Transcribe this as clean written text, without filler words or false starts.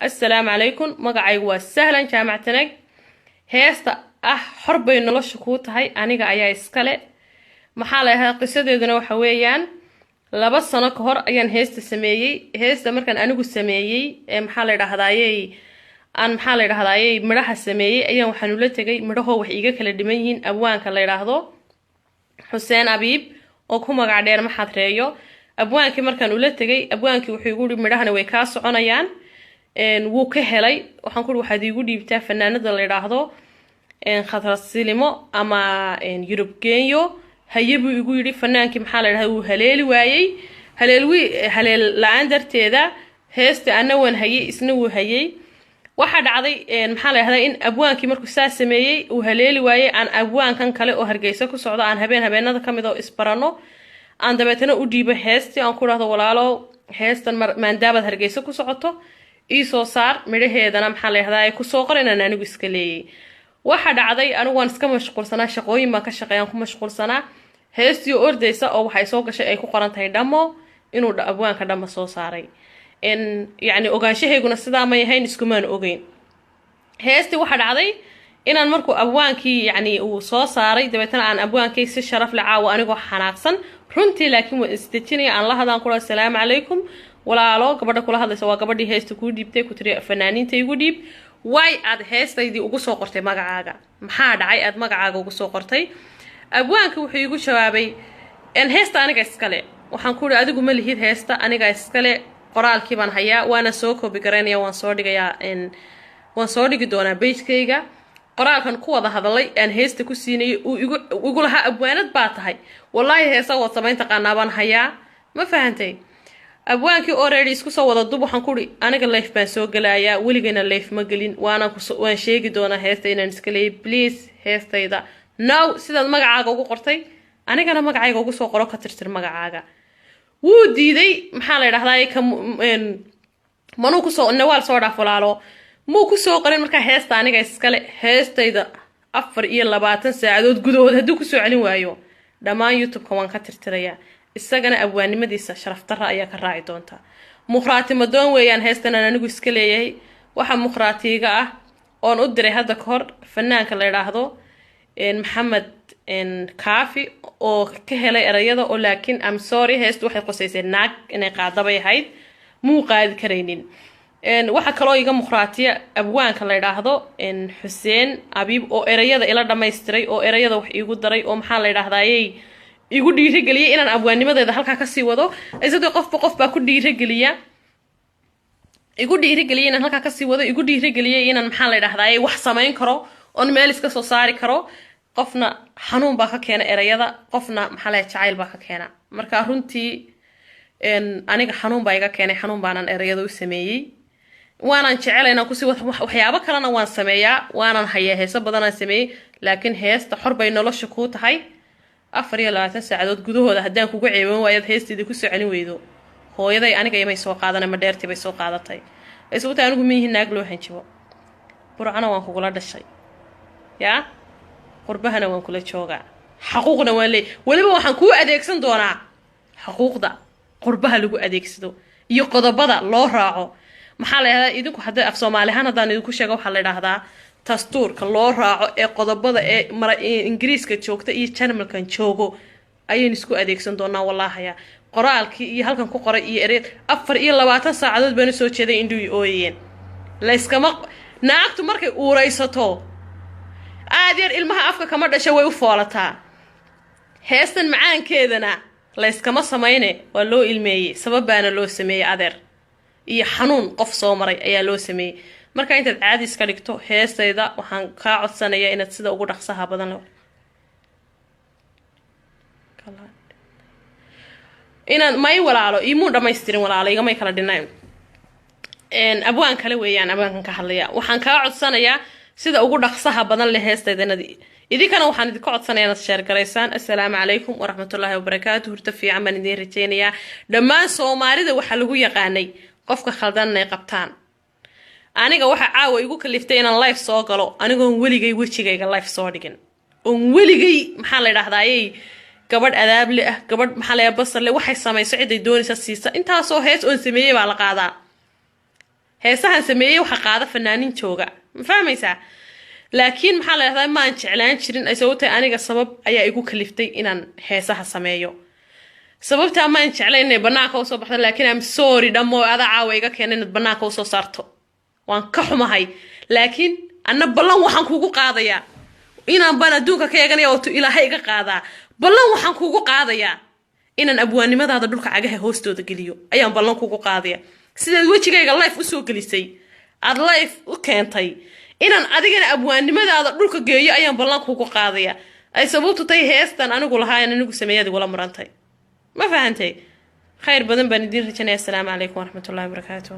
السلام عليكم مقعي وسهلا جامعتنا هيستا حربي نلش كوتهاي أنيقا أيا إسكالي محالها قصديدنا waxa weeyaan laba sano ka hor ayaan heesta sameeyay heesta markaan anigu sameeyay maxaa la yiraahdaayay midhaha sameeyay ayaan waxaan ula tagay midhaho wax iiga kala dhiman yihiin abwaanka la yiraahdo Xuseen Abiib oo ku magac dheer maxad reeyo abwaankii markaan ula tagay abwaankii wuxuu igu yiri midhahana way ka soconayaan wuu ka helay waxaan ku waxaad iigu dhiibtaa fanaanada la yiraahdo Khadra Silimo ama Yurub Genyo hayabu igu yiri fanaankii maxaa la yiraahdaa uu haleeli waayay haleel la'aan darteeda heesta anawan hayay isna uu hayay waxa dhacday maxaa la yiraahdaa in abwaankii markuu saa sameeyay uu haleeli waayay aan abwaankan kale oo Hargeysa ku socdo aan habeenada kamid oo isbarano aan dabeetana u dhiibo heestii aan ku raahdo walaalo heestan maandaabad Hargeysa ku socoto soo saar midhaheedana maxaa la yiraahdaa ku soo qor inaan anigu iska leeyay waxa dhacday anigu waan iska mashquulsanaa shaqooyin baan ka shaqeeyaan ku mashquulsanaa heestii ordaysa oo waxay soo gashay ay ku qoran tahay dhamo inuu abwaanka dhamo soo saaray yani ogaanshaheeguna sidaa ma yahayn iskumaan ogeyn heestii waxa dhacday inaan markuu abwaankii yani uu soo saaray dabeetana aan abwaankii si sharaf la caawo anigoo xanaaqsan runtii laakiin waan isdejinay aan la hadaan ku assalaamu calaykum walaalo gabadha kula hadlaysa waa gabadhii heesta ku dhiibtay ku tiri fanaaniinta igu dhiib way aad heestaydii ugu soo qortay magacaaga maxaa dhacay aad magacaaga ugu soo qortay abwaanka wuxuu igu jawaabay heesta aniga iskale waxaan ku yiri adigu ma lihid heesta aniga iskale qoraalkii baan hayaa waana soo koobi gareynaya waan soo dhigi doonaa page-kayga qoraalkan ku wada hadalay aan heesta ku siinay uu igu lahaa abwaanad baa tahay wallahi heesa wad samayn taqaanaa baan hayaa ma fahantay abwaankii already isku soo wada dub waxaan ku yiri aniga live baan soo galayaa weligeena live ma gelin waan sheegi doonaa heesta inaan iska leeyahay please heestayda now sidaad magacaaga ugu qortay anigana magacayga ugu soo qoro ka tirtir magacaaga wuu diiday maxaa la yiraahdaa manuu ku soo nawaal soo dhaaf walaalo muu ku soo qorin marka heesta aniga iskale heestayda 24 saacadood gudahood haduu ku soo celin waayo dhamaan YouTube-ka waan ka tirtirayaa isagana abwaanimadiisa sharaf darra ayaa ka raaci doonta muqraati madoon weeyaan heestan anigu iska leeyahay waxa muqraatiga ah oon u diray hadda ka hor fanaanka la yiraahdo Maxamed Kaafi oo ka helay erayada oo laakiin I'm sorry heestu waxay qosaysay naag inay qaadabay ahayd muu qaadi kareynin waxa kale oo iga muqraatiya abwaanka la yiraahdo Xuseen Abiib oo erayada ila dhameystiray oo erayada wax iigu daray oo maxaa la yiraahdaayay igu dhiirigeliyay inaan abwaanimadeeda halka ka sii wado isagoo qof baa ku dhiirigeliya igu dhiirigeliyay inaan halka ka sii wado igu dhiirigeliyay inaan maxaa la yiraahdaayay wax samayn karo on meel iska soo saari karo qofna xanuun baa ka keena erayada qofna maxaa la jacayl baa ka keena marka runtii aniga xanuun baa iga keenay xanuun baanan erayada u sameeyay waanan jecel inaan ku sii wado waxyaabo kalena waan sameeyaa waanan hayaa heeso badan aan sameeyay laakiin heesta xor bay nolosha ku tahay 24 saacadood gudahooda hadaan kugu ceeban waayad heesteedii ku soo celin weydo hooyaday aniga imay soo qaadanay ma dheertii bay soo qaadatay isbuuta anigu miyihiin naag loo hanjibo burcana waan kugula dhashay yaa qurbahana waan kula joogaa xaquuqna waan leey waliba waxaan ku adeegsan doonaa xaquuqda qurbaha lagu adeegsado iyo qodobada loo raaco maxaa la yiraahdaa idinku hadda af Soomaalihan hadaan idinku sheego waxa la yiraahdaa dastuurka loo raaco ee qodobada ee Ingiriiska joogta iyo Jarmalkan joogo ayaan isku adeegsan doonaa wallahi qoraalkii iyo halkan ku qoray iyo eray 24 saacadood baan soo jeeday indhu ooyeen la iskama naagtu markay uuraysato aad yar ilmaha afka kama dhashay way u foolataa heestan macaankeedana la iskama sameeyne waa loo ilmeeyay sababaana loo sameeyay adeer iyo xanuun qof soo maray ayaa loo sameeyay marka intaad caadi iska dhigto heestayda waxaan ka codsanayaa inaad sida ugu dhaqsaha badan inaan may walaalo iimu dhameystirin walaalo iga may kala dhinayn abwaan kale weeyaan abwaankan ka hadlaya waxaan ka codsanayaa sida ugu dhaqsaha badan leh heestaydanadii idinkana waxaan idin ka codsanayaa inaad share gareysaan assalaamu calaykum waraxmatullaahi wabarakaatuh hurta fiican baan idin rajeynayaa dhammaan Soomaalida waxa lagu yaqaanay qofka khaldan inay qabtaan aniga waxa caawa igu kaliftay inaan live soo galo anigoon weligay wajigayga live soo dhigin oo weligay maxaa la yiraahdaayay gabadh adaab leh gabadh maxaa la basar leh waxay sameeyso cid ay doonaysa siisa intaas oo hees oo sameeyay baa la qaadaa heesahan sameeyey waxa qaada fanaanin jooga ma fahmaysaa laakiin maxaa la yidhahdaa maan jeclaan jirin ay sababtay aniga sabab ayaa igu kaliftay inaan heesaha sameeyo sababta maan jeclayn inay banaanka usoo baxdo laakiin am sorry dhamo ada caawa iga keenay inaad banaanka usoo saarto waan ka xumahay laakiin anna ballan waxaan kugu qaadayaa inaan baan adduunka ka eeganaya oo ilaahay iga qaadaa ballan waxaan kugu qaadayaa inaan abwaannimadaada dhulka cagaha hoostooda geliyo ayaan ballan kugu qaadaya sidaad wejigayga life usoo gelisay aad life u keentay inaan adigana abwaannimadaada dhulka geeyo ayaan ballan kugu qaadaya ay sababtu tahay heestan anigu lahaayeen anigu sameeyay wala marantay ما فهمتي خير بدن بندير رجعنا السلام عليكم ورحمة الله وبركاته